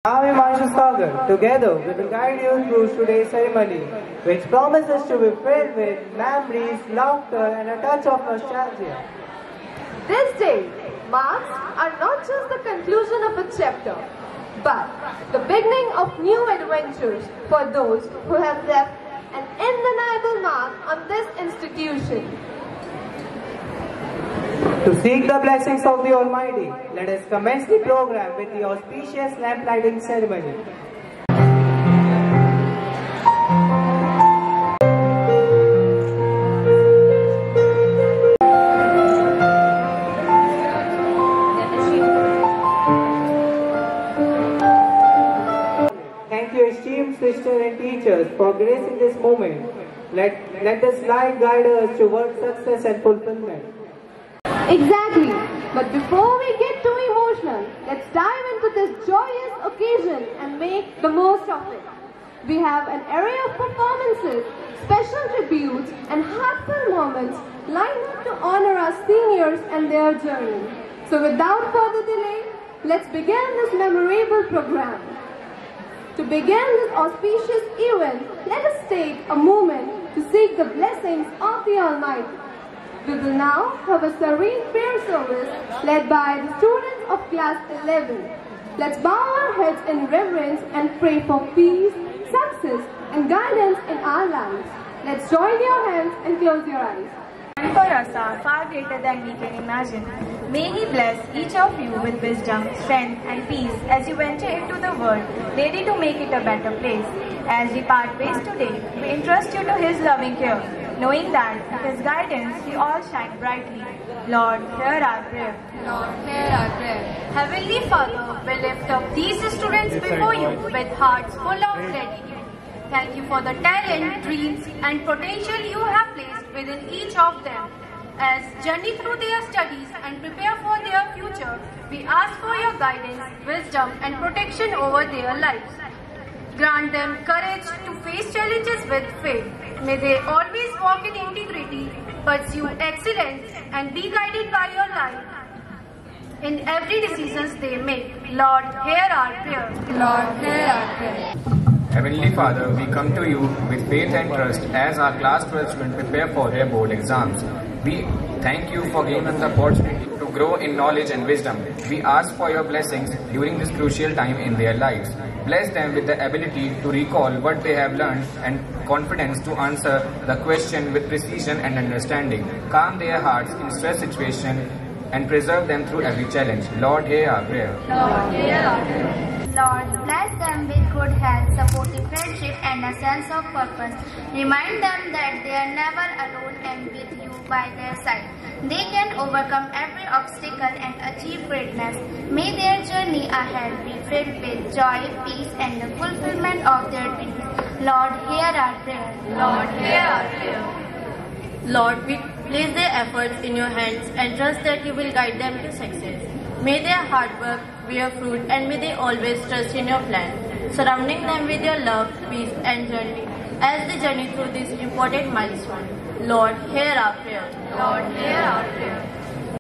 I'm Himanshu Sagar. Together, we will guide you through today's ceremony, which promises to be filled with memories, laughter, and a touch of nostalgia. This day marks are not just the conclusion of a chapter, but the beginning of new adventures for those who have left an indelible mark on this institution. To seek the blessings of the Almighty, let us commence the program with the auspicious lamp lighting ceremony. Thank you, esteemed sisters and teachers, for gracing this moment. Let this light guide us towards success and fulfillment. Exactly. But before we get too emotional, let's dive into this joyous occasion and make the most of it. We have an array of performances, special tributes, and heartfelt moments lined up to honor our seniors and their journey. So without further delay, let's begin this memorable program. To begin this auspicious event, let us take a moment to seek the blessings of the Almighty. We will now have a serene prayer service led by the students of class 11. Let's bow our heads in reverence and pray for peace, success, and guidance in our lives. Let's join your hands and close your eyes. And for us are far greater than we can imagine. May He bless each of you with wisdom, strength, and peace as you venture into the world, ready to make it a better place. As we part ways today, we entrust you to His loving care, knowing that with His guidance we all shine brightly. Lord, hear our prayer. Lord, hear our prayer. Heavenly Father, we lift up these students before you with hearts full of gratitude. Thank you for the talent, dreams, and potential you have placed within each of them. As journey through their studies and prepare for their future, we ask for your guidance, wisdom, and protection over their lives. Grant them courage to face challenges with faith. May they always walk in integrity, pursue excellence, and be guided by your light in every decisions they make. Lord, hear our prayer. Lord, hear our prayer. Heavenly Father, we come to you with faith and trust as our class 12 students prepare for their board exams. We thank you for giving them the opportunity to grow in knowledge and wisdom. We ask for your blessings during this crucial time in their lives. Bless them with the ability to recall what they have learned and confidence to answer the question with precision and understanding. Calm their hearts in stress situations and preserve them through every challenge. Lord, hear our prayer. Lord, hear our prayer. Lord, bless them with good health, supportive friendship, and a sense of purpose. Remind them that they are never alone and with you by their side. They can overcome every obstacle and achieve greatness. May their journey ahead be filled with joy, peace, and the fulfillment of their dreams. Lord, hear our prayer. Lord, hear our prayer. Lord, we place their efforts in your hands and trust that you will guide them to success. May their hard work bear fruit and may they always trust in your plan, surrounding them with your love, peace, and journey as they journey through this important milestone. Lord, hear our prayer. Lord, hear our prayer.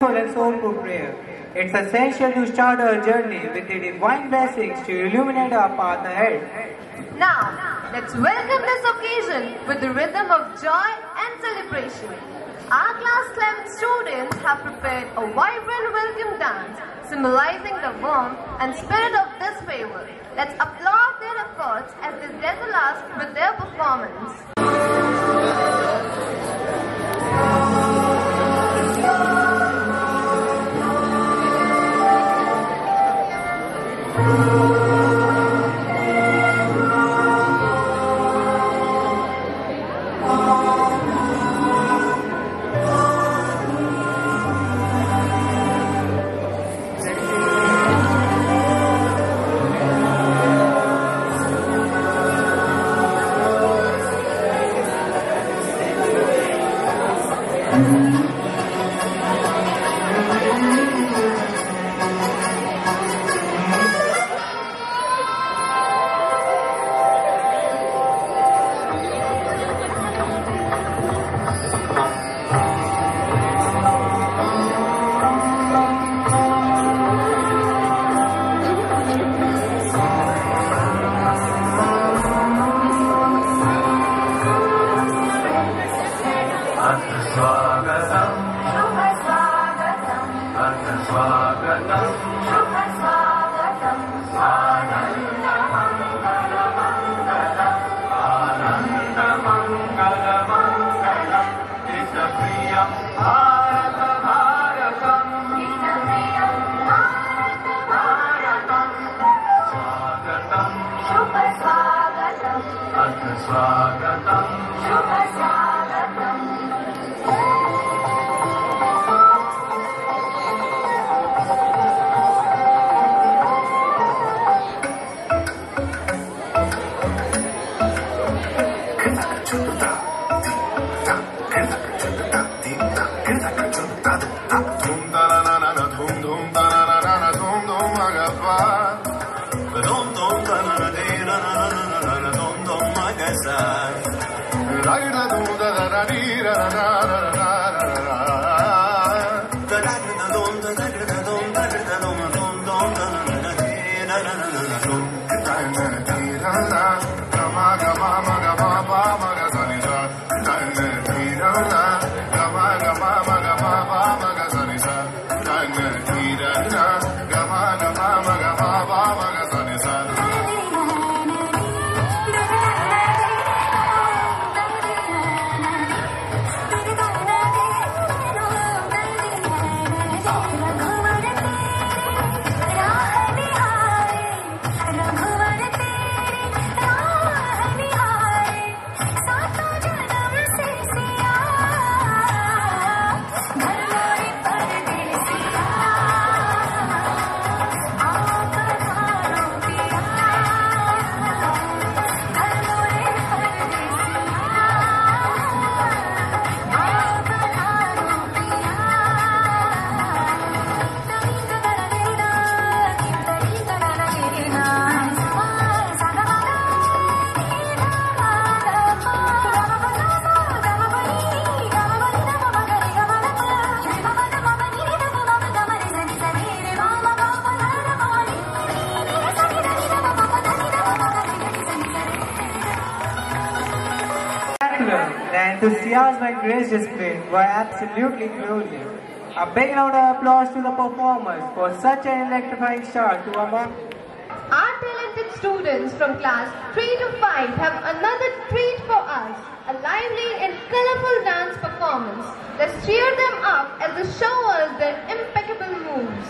And soulful prayer. It's essential to start our journey with the divine blessings to illuminate our path ahead. Now, let's welcome this occasion with the rhythm of joy and celebration. Our class 11 students have prepared a vibrant welcome dance symbolizing the warmth and spirit of this favor. Let's applaud their efforts as they dazzle us with their performance. The enthusiasm and grace displayed were absolutely glorious. A big round of applause to the performers for such an electrifying start to our morning. Our talented students from class 3 to 5 have another treat for us, a lively and colorful dance performance. Let's cheer them up as they show us their impeccable moves.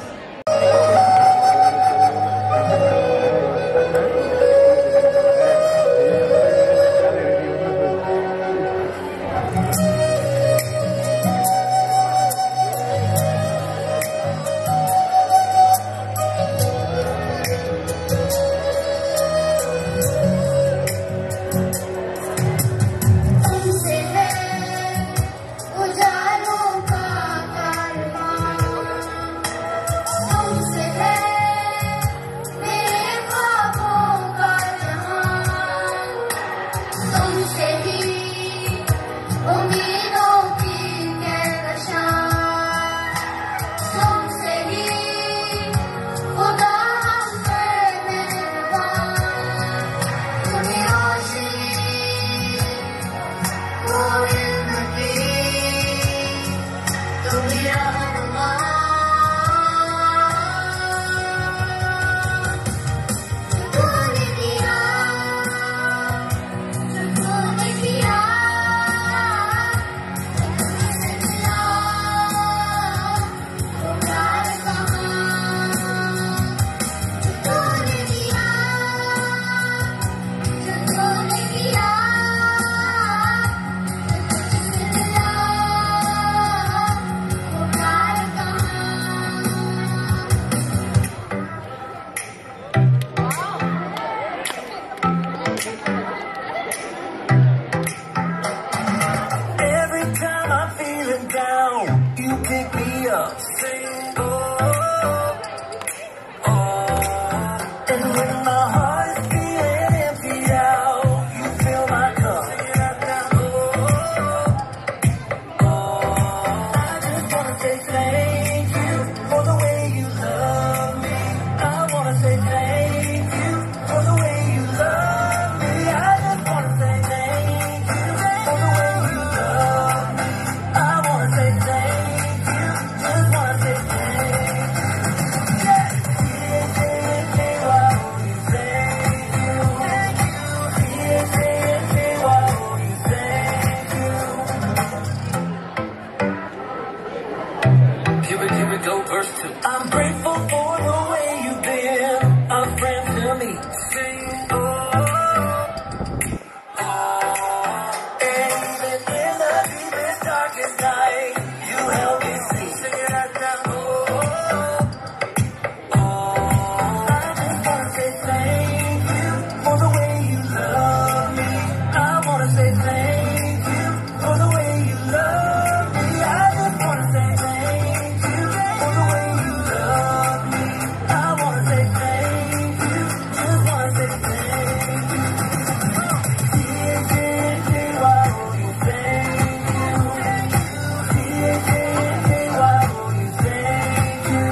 उजालों का कारवां, हमसे say thank you for the way you love me. I just wanna say thank you for the way you love me. I wanna say thank you, just wanna say thank you. Why won't you thank you? Why won't you thank you? Why won't you thank you?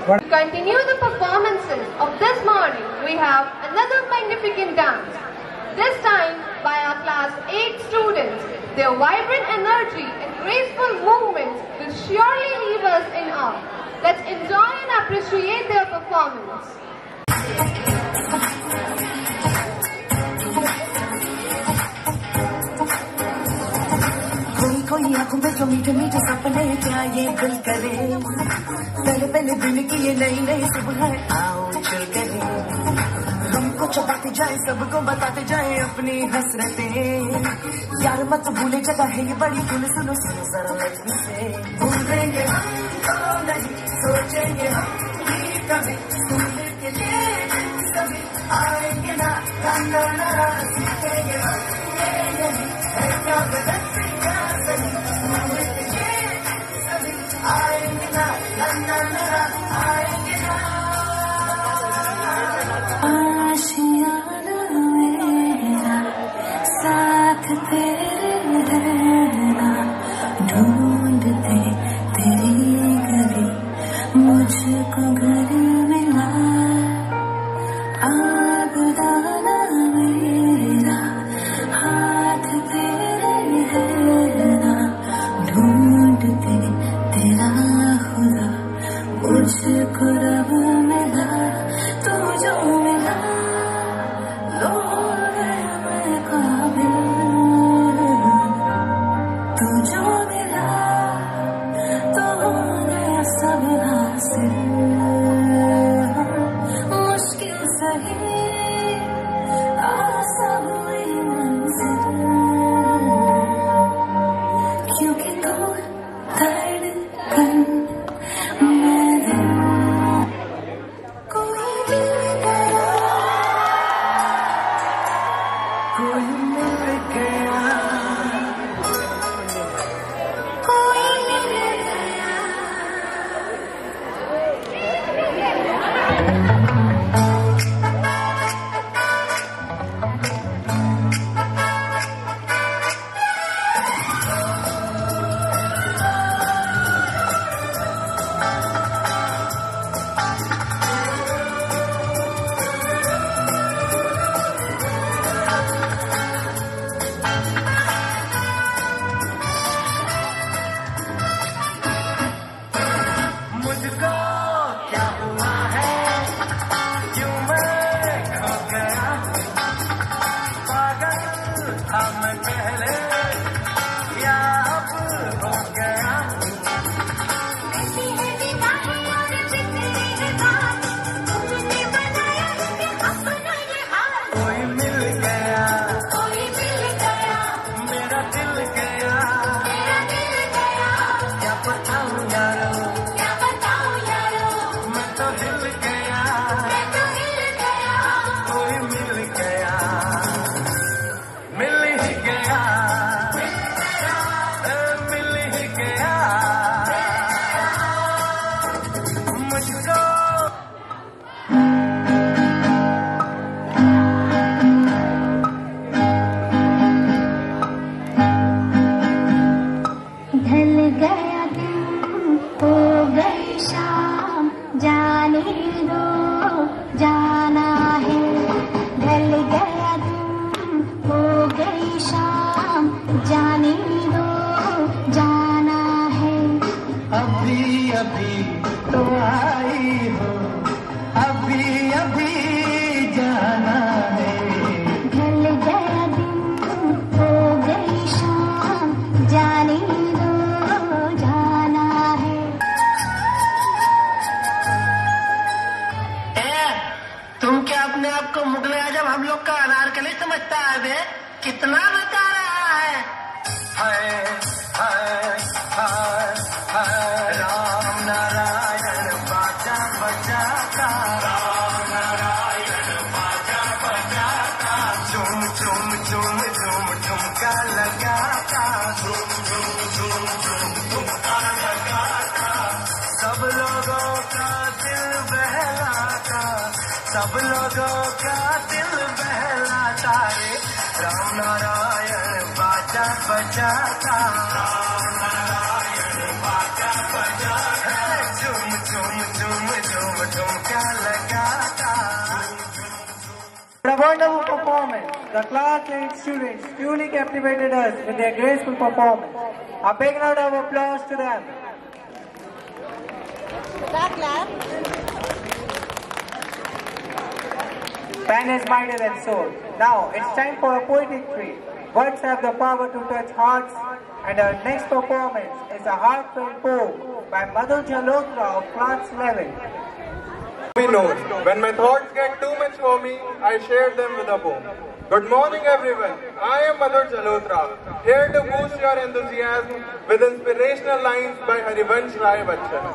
To continue the performances of this morning, we have another magnificent dance. This time by our class 8 students. Their vibrant energy and graceful movements will surely leave us in awe. Let's enjoy and appreciate their performance. कोई आंखों में जो मीठे मीठे सपने क्या ये दिल करे, पहले पहले दिन की ये नई नई सुबह आओ चल करे, हमको चबाते जाए सबको बताते जाए अपनी हसरतें, यार मत भूले जगह है ये बड़ी सुनो सुनो सुनो जरा लगन से, भूलेंगे हम तो नहीं सोचेंगे हम भी कभी, सुनने के लिए कभी आएंगे ना ना ना ना, सीखेंगे हम ये नहीं है क्या बदल आएंगे ना ना ना ना आएंगे ना। आशियाना मेरा साथ तेरे रहना, ढूंढते तेरी गली मुझको घर मिला, आबदाना मेरा हाथ तेरे रहना, ढूंढते तेरा खुदा मुझको रब मिला, तू जो मिला लो गया मैं काबिल, तू जो मिला तो हो गया सब हासिल, मुश्किल सही आसान हुई मंजिल, क्योंकि तू धड़कन मेरे, कोई मिल गया, कोई मिल गया, कोई मिल गया। मुझको क्या हुआ है, क्यों मैं खो गया, पागल था मैं पहले या अब हो गया, कोई मिल गया, कोई मिल गया, मेरा दिल गया, मेरा दिल गया, क्या बताऊं यारो, क्या बताऊं यारो, मैं तो हिल गया, मैं तो हिल गया, कोई मिल गया, मिल ही गया। गई शाम, जाने दो जाना है। अभी अभी तो आई हो, अभी अभी जाना है। ढल गया दिन, हो गई शाम, जाने दो जाना है। तुम क्या अपने आप को मुगल आजम हम लोग का अनारकली समझता है बे? कितना बता रहा है? हाय हाय हाय हाय राम नारायण बाजा बजाता, राम नारायण बाजा बजाता, झूम झूम झूम झूम झुमका लगाता, झूम झूम झूम झूम झुमका लगाता, सब लोगों का दिल बहलाता, सब लोगों का दिल बहलाता रे। राम नारायण बाजा बजाता, राम नारायण बाजा बजाता, झूम झूम झूम झूम झुमका लगाता। What a wonderful performance! The class and students truly captivated us with their graceful performance. A big round of applause to them. Pen is mightier than sword. Now it's time for a poetic treat. Words have the power to touch hearts, and our next performance is a heartfelt poem by Madhu Jalotra of class 11. Me knows, when my thoughts get too much for me, I share them with a poem. Good morning everyone, I am Madhu Jalotra, here to boost your enthusiasm with inspirational lines by Harivansh Rai Bachchan.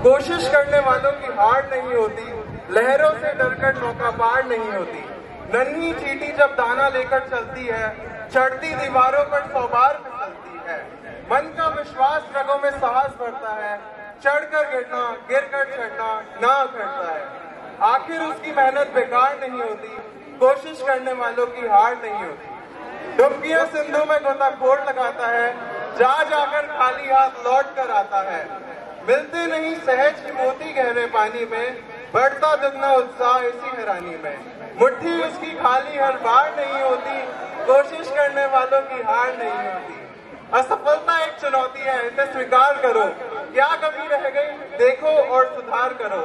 कोशिश करने वालों की हार नहीं होती, लहरों से डरकर नौका पार नहीं होती, नन्ही चींटी जब दाना लेकर चलती है, चढ़ती दीवारों पर 100 बार फिसलती है, मन का विश्वास रगों में साहस भरता है, चढ़कर गिरना गिरकर चढ़ना ना करता है, आखिर उसकी मेहनत बेकार नहीं होती, कोशिश करने वालों की हार नहीं होती। डुबकियां सिंधु में गोताखोर लगाता है, जा जाकर खाली हाथ लौट कर आता है, मिलते नहीं सहज की मोती गहरे पानी में, बढ़ता दुगना उत्साह इसी हैरानी में, मुट्ठी उसकी खाली हर बार नहीं होती, कोशिश करने वालों की हार नहीं होती। असफलता एक चुनौती है, इसे स्वीकार करो, क्या कमी रह गई देखो और सुधार करो,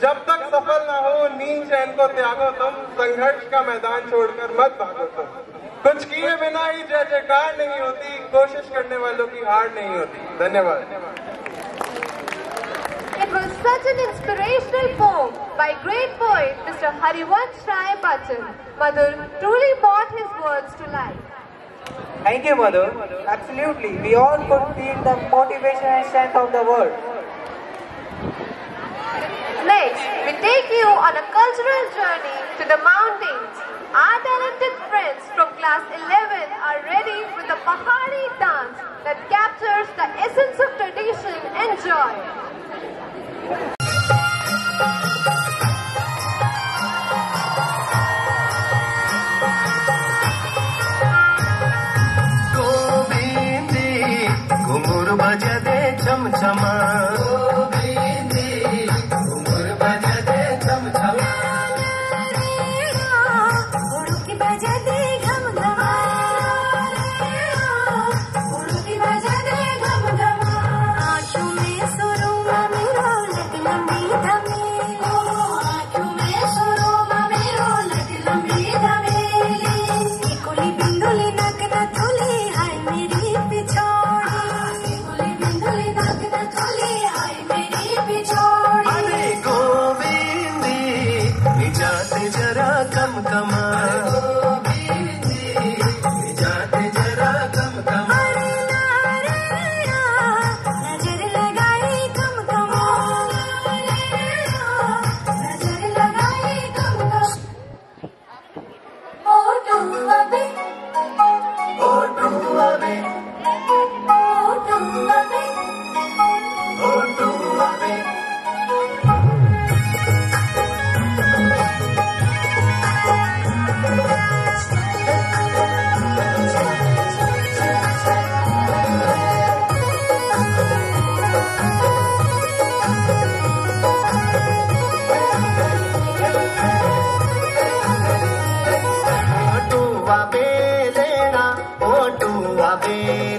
जब तक सफल ना हो नींद चैन को त्यागो तुम, संघर्ष का मैदान छोड़कर मत भागो तुम, कुछ किए बिना ही जय जयकार नहीं होती, कोशिश करने वालों की हार नहीं होती। धन्यवाद। It was such an inspirational poem by great poet Mr. Harivansh Rai Bachchan. Madhur truly brought his words to life. Thank you, Madhu. Absolutely, we all could feel the motivation and strength of the word. Next, we take you on a cultural journey to the mountains. Our talented friends from class 11 are ready with a Pahari dance that captures the essence of tradition and joy. घुंघरू बजा दे चमचमा, घुंघरू बजा दे चमचमा, उड़ू की बजा दे घम घमा, उड़ू की बजा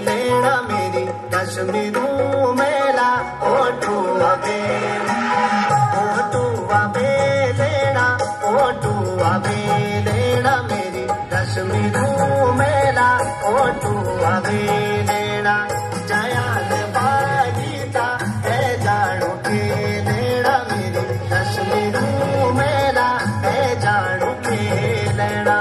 लेना मेरी कश्मीरू मेला ओटू अबे लेना ओटू अबे लेना मेरी कश्मीरू मेला ओटू अबे लेना जयाल बागीता है जानो के लेना मेरी कश्मीरू मेला है जानो के लेना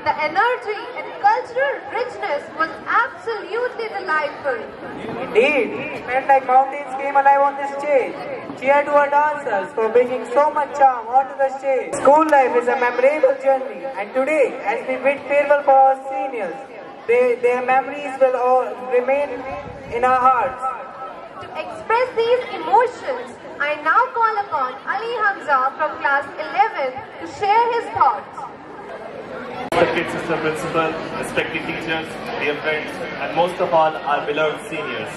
The energy and cultural richness was absolutely delightful. Indeed, it felt like mountains came alive on the stage. Cheer to our dancers for bringing so much charm onto the stage. School life is a memorable journey, and today, as we bid farewell for our seniors, their memories will all remain in our hearts. To express these emotions, I now call upon Ali Hamza from class 11 to share his thoughts. Respected Sister Principal, respected teachers, dear friends, and most of all, our beloved seniors.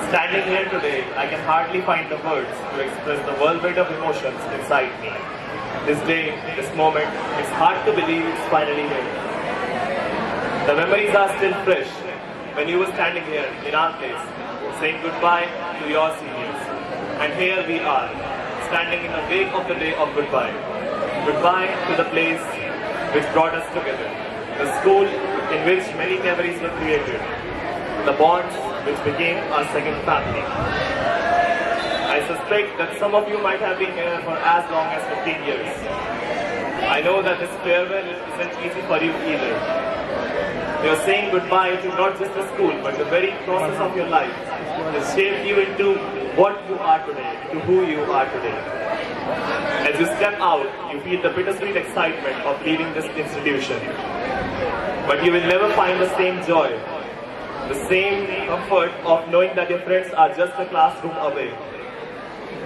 Standing here today, I can hardly find the words to express the whirlwind of emotions inside me. This day, this moment, it's hard to believe it's finally here. The memories are still fresh when you were standing here in our place, saying goodbye to your seniors. And here we are, standing in the wake of the day of goodbye. Goodbye to the place which brought us together, the school in which many memories were created, the bonds which became our second family. I suspect that some of you might have been here for as long as 15 years. I know that this farewell isn't easy for you either. You're saying goodbye to not just the school, but the very process of your life that shaped you into what you are today, to who you are today. As you step out, you feel the bittersweet excitement of leaving this institution. But you will never find the same joy, the same comfort of knowing that your friends are just a classroom away.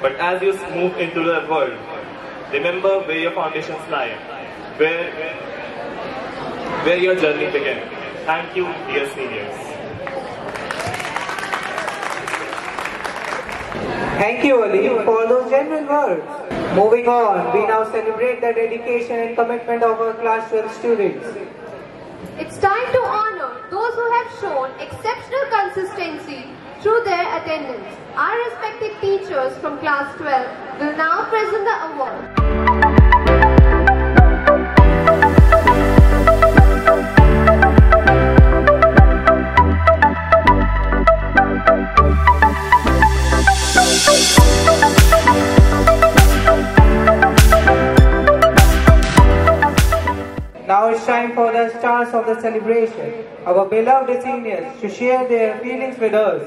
But as you move into the world, remember where your foundations lie, where your journey began. Thank you, dear seniors. Thank you, Ali, for those genuine words. Moving on, we now celebrate the dedication and commitment of our class 12 students. It's time to honor those who have shown exceptional consistency through their attendance. Our respected teachers from class 12 will now present the award. Now it's time for the stars of the celebration, our beloved seniors, to share their feelings with us.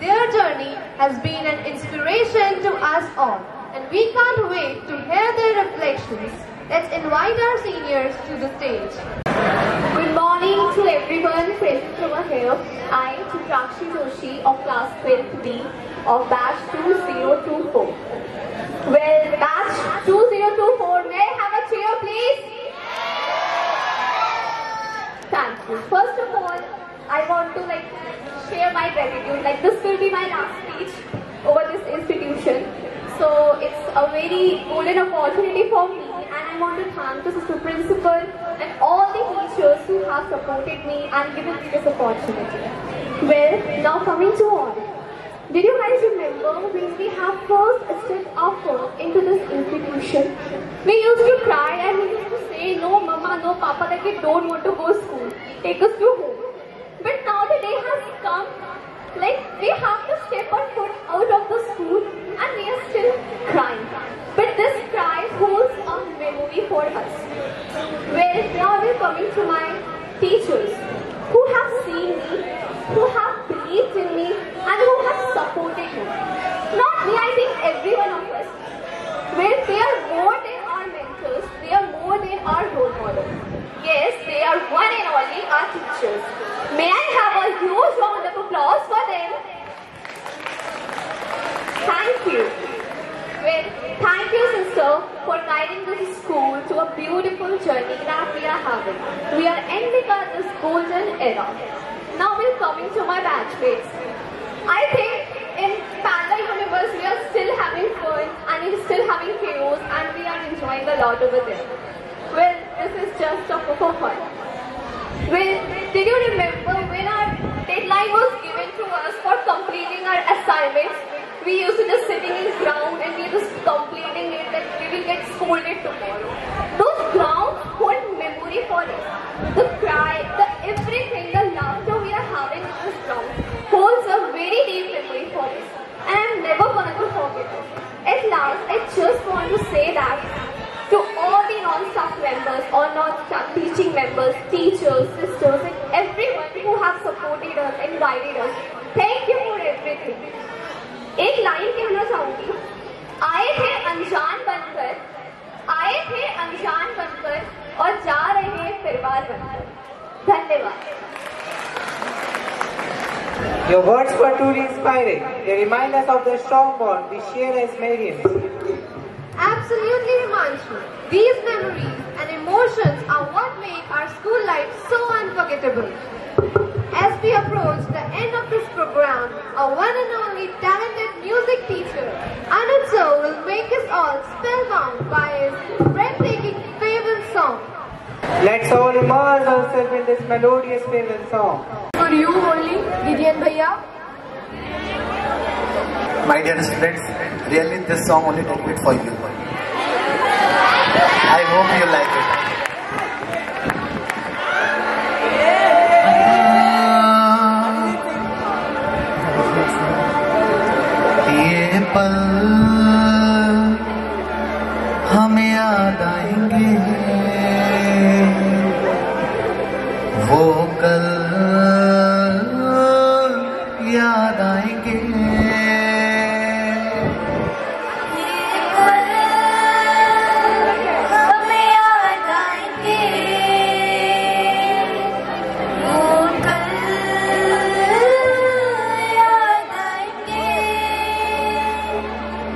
Their journey has been an inspiration to us all, and we can't wait to hear their reflections. Let's invite our seniors to the stage. Good morning to everyone present over here. I am Chitrakshi Joshi of class 12B of batch 2024. Well, batch 2024, may I have a cheer please? Thank you. First of all, I want to share my gratitude. This will be my last speech over this institution. So it's a very golden opportunity for me, and I want to thank the Sister Principal and all the teachers who have supported me and given me this opportunity. Well, now coming to all. Did you guys remember when we have first stepped our foot into this institution? We used to cry and we used to say, no mama, no papa, that we don't want to go to school. Take us to home. But now the day has come, we have to step our foot out of the school and we are still crying. But this cry holds a memory for us. Well, now we're coming to my teachers who have seen me, who have believed in me, and who have supported me. Not me, I think every one of us. Well, they are more than our mentors, they are more than our role models. Yes, they are one and only our teachers. May I have a huge round of applause for them? Thank you. Well, thank you, sister, for guiding this school to a beautiful journey that we are having. We are ending at this golden era. Now we're coming to my batchmates. I think in Panda Universe we are still having fun and we're still having chaos and we are enjoying a lot over there. Well, this is just for fun. Well, did you remember when our deadline was given to us for completing our assignments? We used to just sitting in ground and we were just completing it that we will get scolded tomorrow. Those grounds hold memory for us. The cry, the everything, the laughter we are having in this ground holds a very deep memory for us. And I'm never gonna forget it. At last, I just want to say that to all the non-staff members or non-staff teachers teaching members, teachers, sisters, and everyone who have supported us and guided us. Thank you for everything. एक line कहना चाहूंगी, आए थे अनजान बनकर और जा रहे फिर बार बनकर. धन्यवाद. Your words were truly inspiring. They remind us of the strong bond we share as Marians. Absolutely, Himanshu. These memories and emotions are what make our school life so unforgettable. As we approach the end of this program, our one and only talented music teacher, Anuj sir, will make us all spellbound by his breathtaking favorite song. Let's all immerse ourselves in this melodious favorite song. For you only, Gideon Bhaiya. My dear students, really this song only dedicated for you. I hope you like it. ये पल हमें याद आएंगे, वो कल याद आएंगे.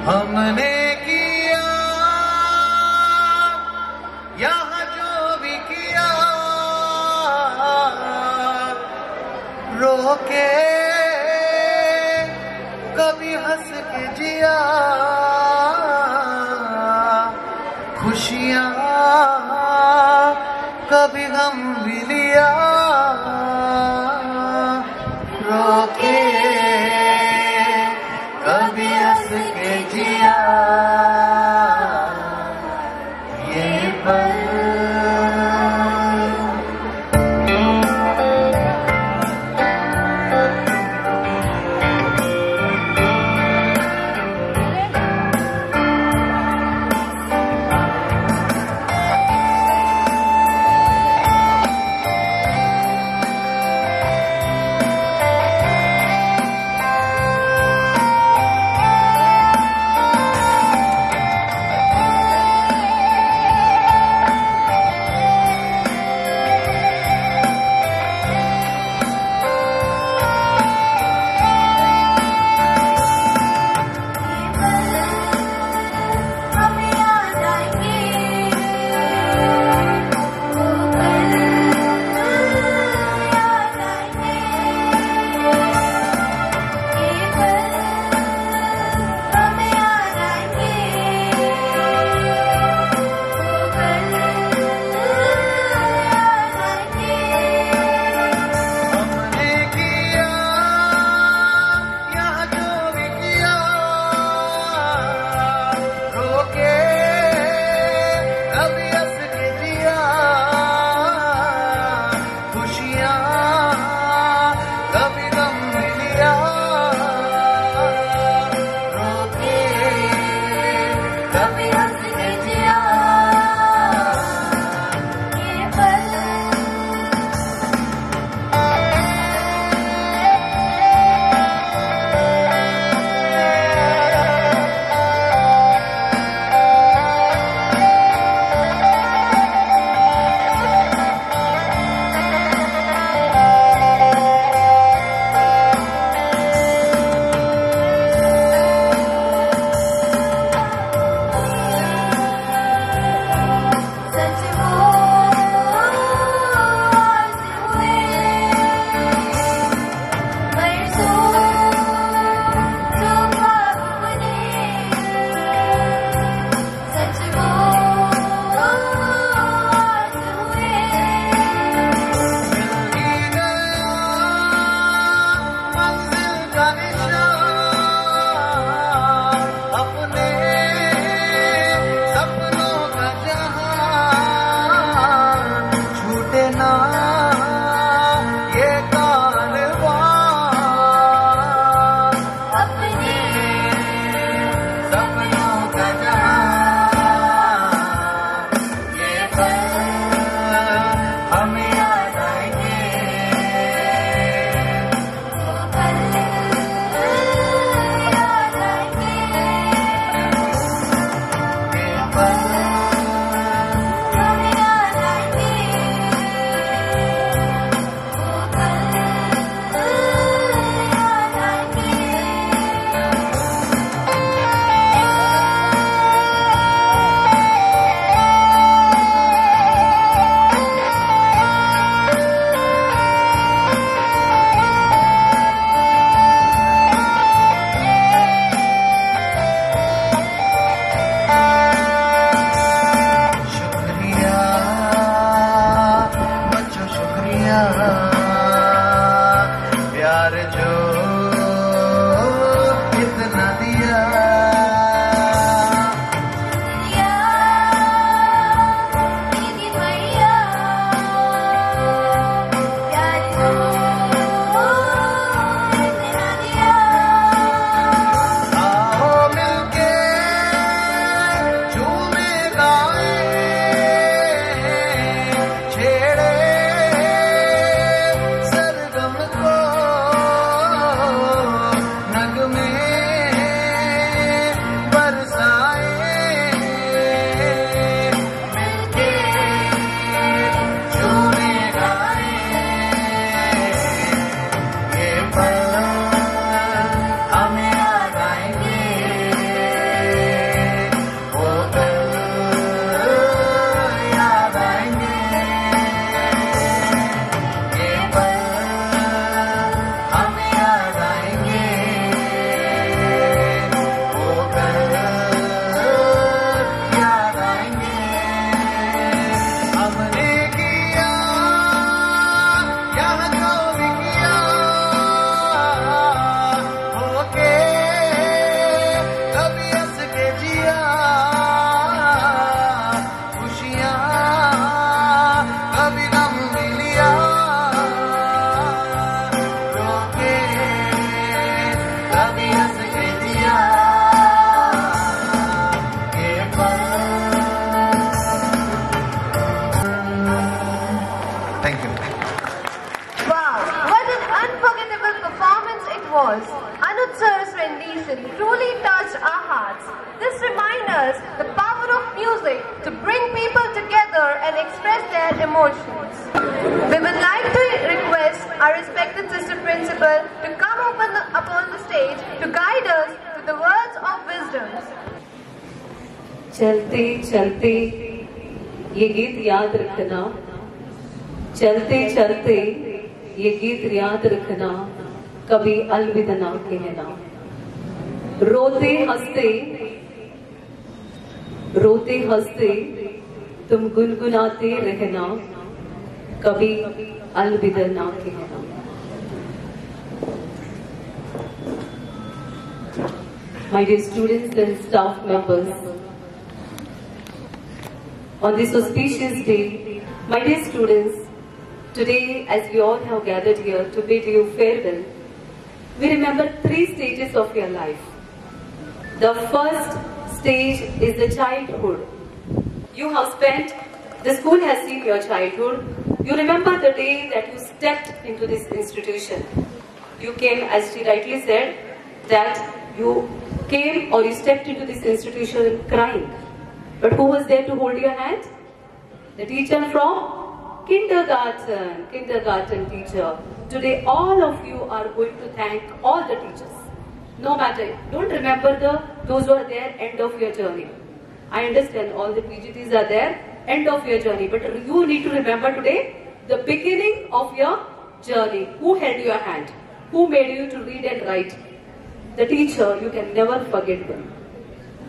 हमने किया यहाँ जो भी किया, रोके कभी हंस के जिया, खुशियाँ कभी गम भी लिया, रोके कभी हंस के जिया. ये पल occasion truly touched our hearts. This reminds us the power of music to bring people together and express their emotions. We would like to request our respected Sister Principal to come upon the stage to guide us with the words of wisdom. चलते चलते ये गीत याद रखना, चलते चलते ये गीत याद रखना, कभी अलविदा ना कहना। रोते हंसते तुम गुनगुनाते रहना, कभी अलविदा ना कहना। My dear students and staff members, on this auspicious day, my dear students, today as we all have gathered here to bid you farewell, we remember 3 stages of your life. The first stage is the childhood. You have spent, the school has seen your childhood. You remember the day that you stepped into this institution. You came, as she rightly said, that you came or you stepped into this institution crying. But who was there to hold your hand? The teacher from kindergarten teacher. Today all of you are going to thank all the teachers. No matter, don't remember those who are there end of your journey. I understand all the PGTs are there end of your journey, but you need to remember today the beginning of your journey. Who held your hand? Who made you to read and write? The teacher, you can never forget them.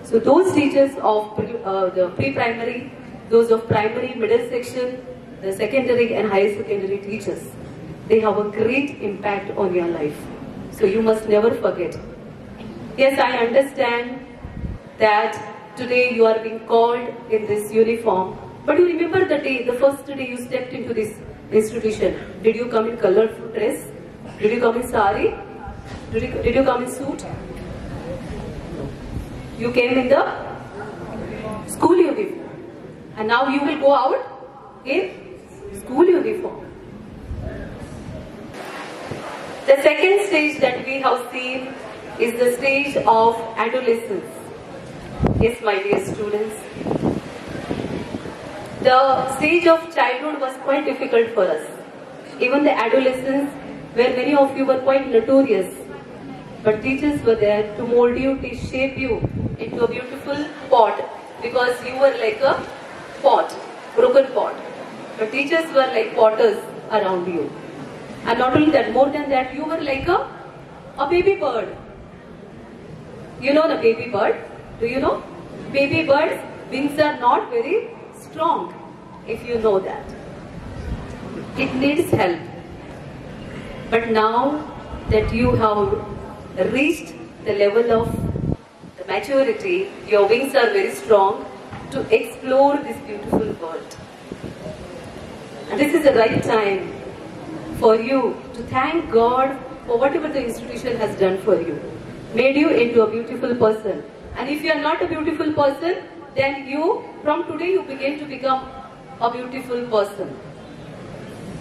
So those teachers of the pre-primary, those of primary, middle section, the secondary and higher secondary teachers, they have a great impact on your life. So you must never forget. Yes, I understand that today you are being called in this uniform, but you remember the day, the first day you stepped into this institution. Did you come in colorful dress? Did you come in sari? Did you come in suit? You came in the school uniform, and now you will go out in school uniform. The second stage that we have seen is the stage of adolescence. Yes, my dear students, the stage of childhood was quite difficult for us. Even the adolescence, where many of you were quite notorious, but teachers were there to mold you, to shape you into a beautiful pot, because you were like a pot, broken pot. But teachers were like potters around you. And not only that, more than that, you were like a baby bird. You know the baby bird? Do you know? Baby birds' wings are not very strong, if you know that. It needs help. But now that you have reached the level of the maturity, your wings are very strong to explore this beautiful world. And this is the right time for you to thank God for whatever the institution has done for you. Made you into a beautiful person. And if you are not a beautiful person, then you, from today, you begin to become a beautiful person,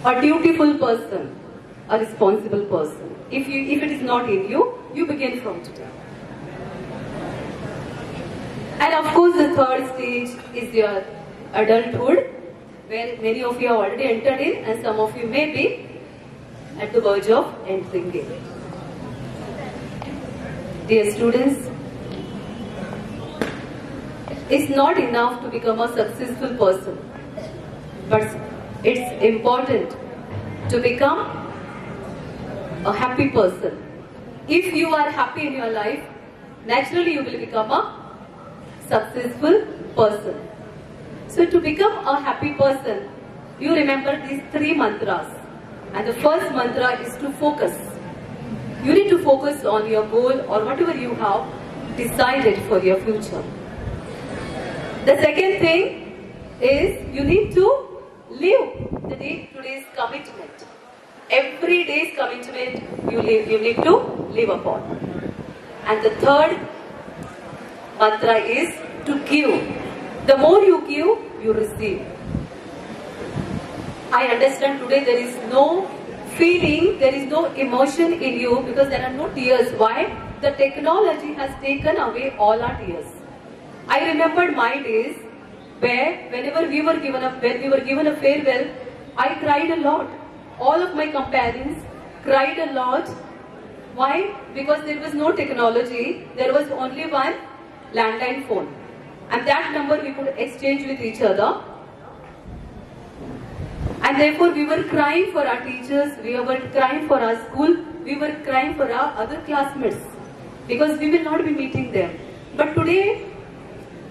a dutiful person, a responsible person. If it is not in you, you begin from today. And of course, the third stage is your adulthood, where many of you have already entered in, and some of you may be at the verge of entering in. Dear students, it's not enough to become a successful person, but it's important to become a happy person. If you are happy in your life, naturally you will become a successful person. So to become a happy person, you remember these 3 mantras. And the first mantra is to focus. You need to focus on your goal or whatever you have decided for your future. The second thing is you need to live the today's commitment. Every day's commitment you need to live upon. And the third mantra is to give. The more you give, you receive. I understand today there is no feeling, there is no emotion in you because there are no tears. Why? the technology has taken away all our tears. I remembered my days where whenever we were given a farewell, I cried a lot. All of my companions cried a lot. Why? Because there was no technology. There was only one landline phone. And that number we could exchange with each other. And therefore we were crying for our teachers, we were crying for our school, we were crying for our other classmates. Because we will not be meeting them. But today,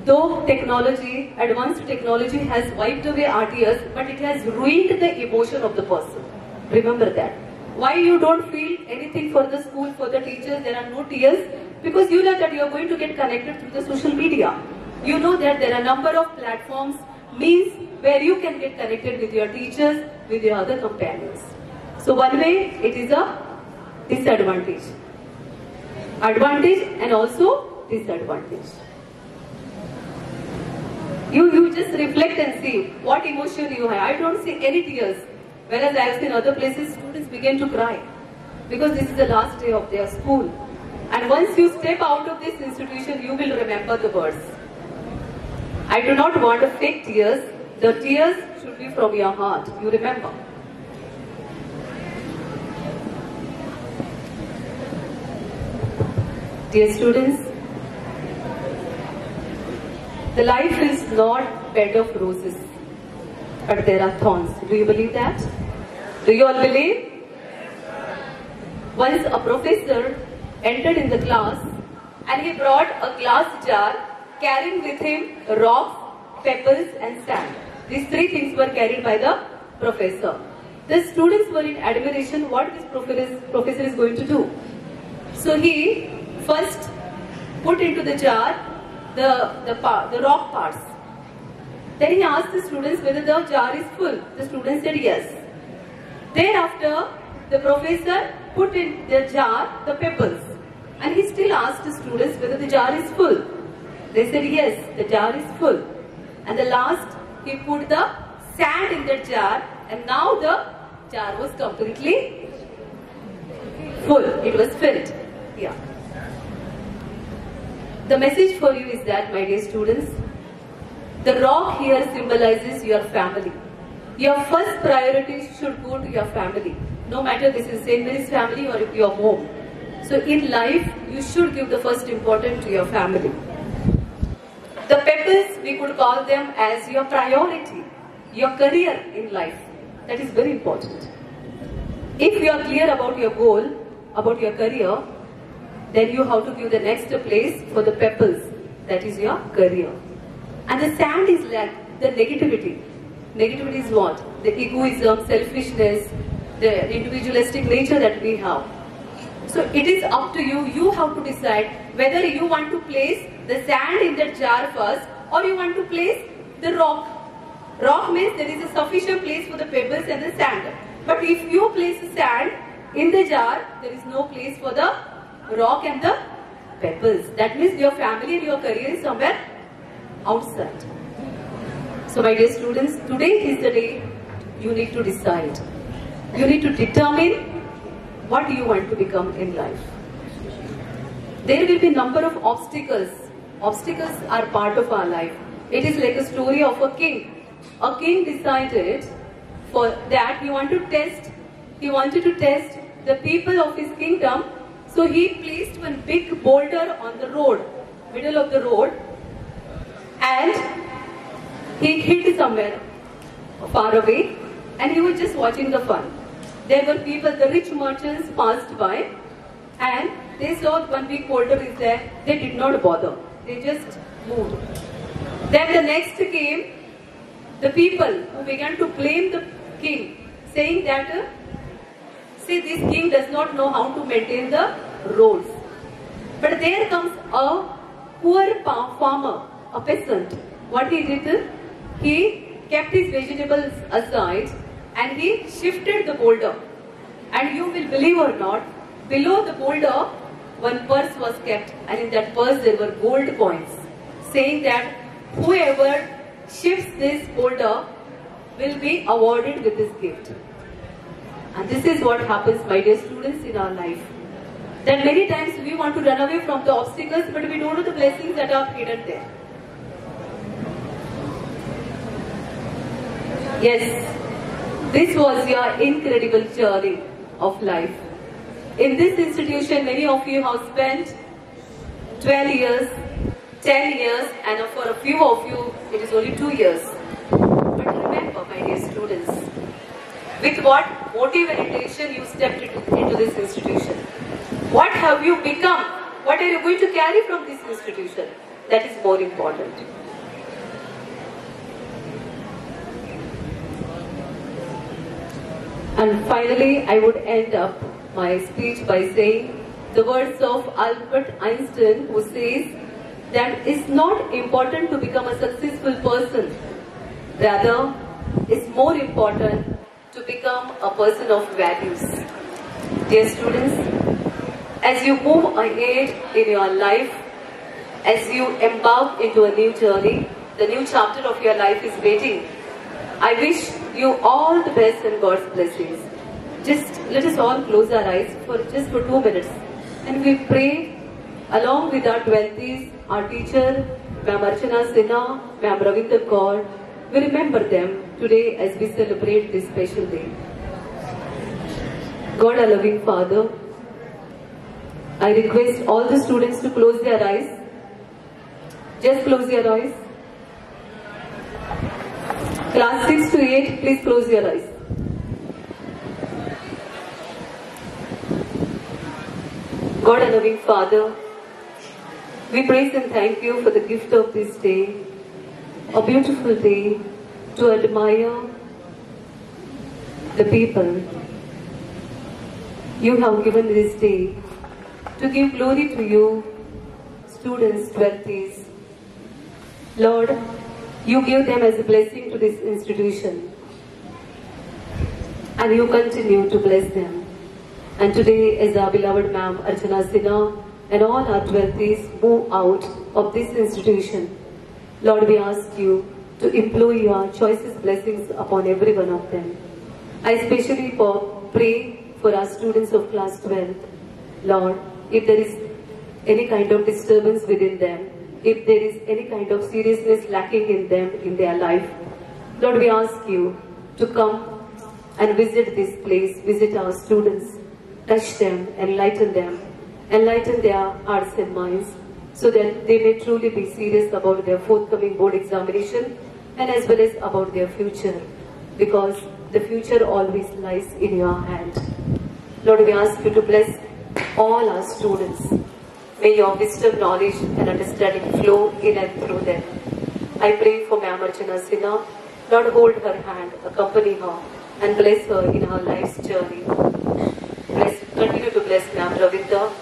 though technology, advanced technology has wiped away our tears, but it has ruined the emotion of the person. Remember that. Why you don't feel anything for the school, for the teachers, there are no tears? Because you know that you are going to get connected through the social media. You know that there are a number of platforms, means where you can get connected with your teachers, with your other companions. So one way, it is a disadvantage. Advantage and also disadvantage. You just reflect and see what emotion you have. I don't see any tears. Whereas I have seen other places, students begin to cry. Because this is the last day of their school. And once you step out of this institution, you will remember the words. I do not want to fake tears. The tears should be from your heart. You remember. Dear students, the life is not bed of roses, but there are thorns. Do you believe that? Do you all believe? Once a professor entered in the class and he brought a glass jar carrying with him rocks, pebbles and sand. These three things were carried by the professor. The students were in admiration what this professor is going to do. So he first put into the jar the rock parts. Then he asked the students whether the jar is full. The students said yes. Thereafter, the professor put in the jar the pebbles. And he still asked the students whether the jar is full. They said yes, the jar is full. And the last, he put the sand in the jar, and now the jar was completely full. It was filled. Yeah. The message for you is that, my dear students, the rock here symbolizes your family. Your first priority should go to your family. No matter this is St. Mary's family or your home. So in life, you should give the first importance to your family. The pebbles, we could call them as your priority, your career in life. That is very important. If you are clear about your goal, about your career, then you have to give the next place for the pebbles. That is your career. And the sand is like the negativity. Negativity is what? The egoism, selfishness, the individualistic nature that we have. So it is up to you. You have to decide whether you want to place the sand in the jar first or you want to place the rock. Rock means there is a sufficient place for the pebbles and the sand. But if you place the sand in the jar, there is no place for the rock and the pebbles. That means your family and your career is somewhere outside. So my dear students, today is the day you need to decide. You need to determine what you want to become in life. There will be a number of obstacles. Obstacles are part of our life. It is like a story of a king. A king decided for that he wanted to test the people of his kingdom. So he placed one big boulder on the road, middle of the road, and he hid somewhere far away, and he was just watching the fun. There were people, the rich merchants passed by, and they saw one big boulder is there. They did not bother. They just moved. Then the next came the people who began to blame the king, saying that, see, this king does not know how to maintain the roads. But there comes a poor farmer, a peasant. What he did, he kept his vegetables aside and he shifted the boulder. And you will believe or not, below the boulder, one purse was kept, and in that purse there were gold coins, saying that whoever shifts this boulder will be awarded with this gift. And this is what happens, my dear students, in our life. That many times we want to run away from the obstacles, but we don't know the blessings that are hidden there. Yes, this was your incredible journey of life. In this institution, many of you have spent 12 years, 10 years, and for a few of you, it is only 2 years. But remember, my dear students, with what motive and intention you stepped into this institution? What have you become? What are you going to carry from this institution? That is more important. And finally, I would end up my speech by saying the words of Albert Einstein, who says that it's not important to become a successful person. Rather, it's more important to become a person of values. Dear students, as you move ahead in your life, as you embark into a new journey, the new chapter of your life is waiting. I wish you all the best and God's blessings. Just let us all close our eyes for 2 minutes and we pray along with our 12th, our teacher, Ma'am Archana Sinha, Ma'am Ravinder Kaur. We remember them today as we celebrate this special day. God, our loving Father, I request all the students to close their eyes. Just close your eyes. Class 6 to 8, please close your eyes. God, our loving Father, we praise and thank you for the gift of this day, a beautiful day to admire the people you have given this day, to give glory to you, students, 12th. Lord, you give them as a blessing to this institution and you continue to bless them. And today, as our beloved Ma'am Archana Sinha and all our 12th move out of this institution, Lord, we ask you to employ your choicest blessings upon every one of them. I especially pray for our students of class 12. Lord, if there is any kind of disturbance within them, if there is any kind of seriousness lacking in them, in their life, Lord, we ask you to come and visit this place, visit our students, touch them, enlighten their hearts and minds, so that they may truly be serious about their forthcoming board examination and as well as about their future, because the future always lies in your hand. Lord, we ask you to bless all our students. May your wisdom, knowledge and understanding flow in and through them. I pray for Ma'am Archana Sinha. Lord, hold her hand, accompany her and bless her in her life's journey. Continue to bless Ma'am Ravinder,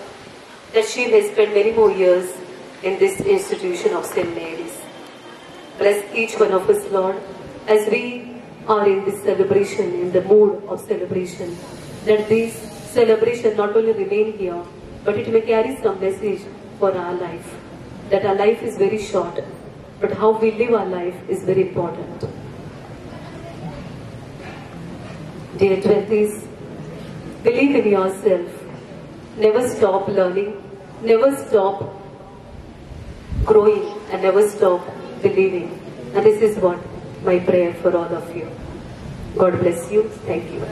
that she may spend many more years in this institution of St. Mary's. Bless each one of us, Lord, as we are in this celebration, in the mood of celebration, that this celebration not only remain here, but it may carry some message for our life. That our life is very short, but how we live our life is very important. Dear 20s, believe in yourself. Never stop learning, never stop growing, and never stop believing. And this is what my prayer for all of you. God bless you. Thank you.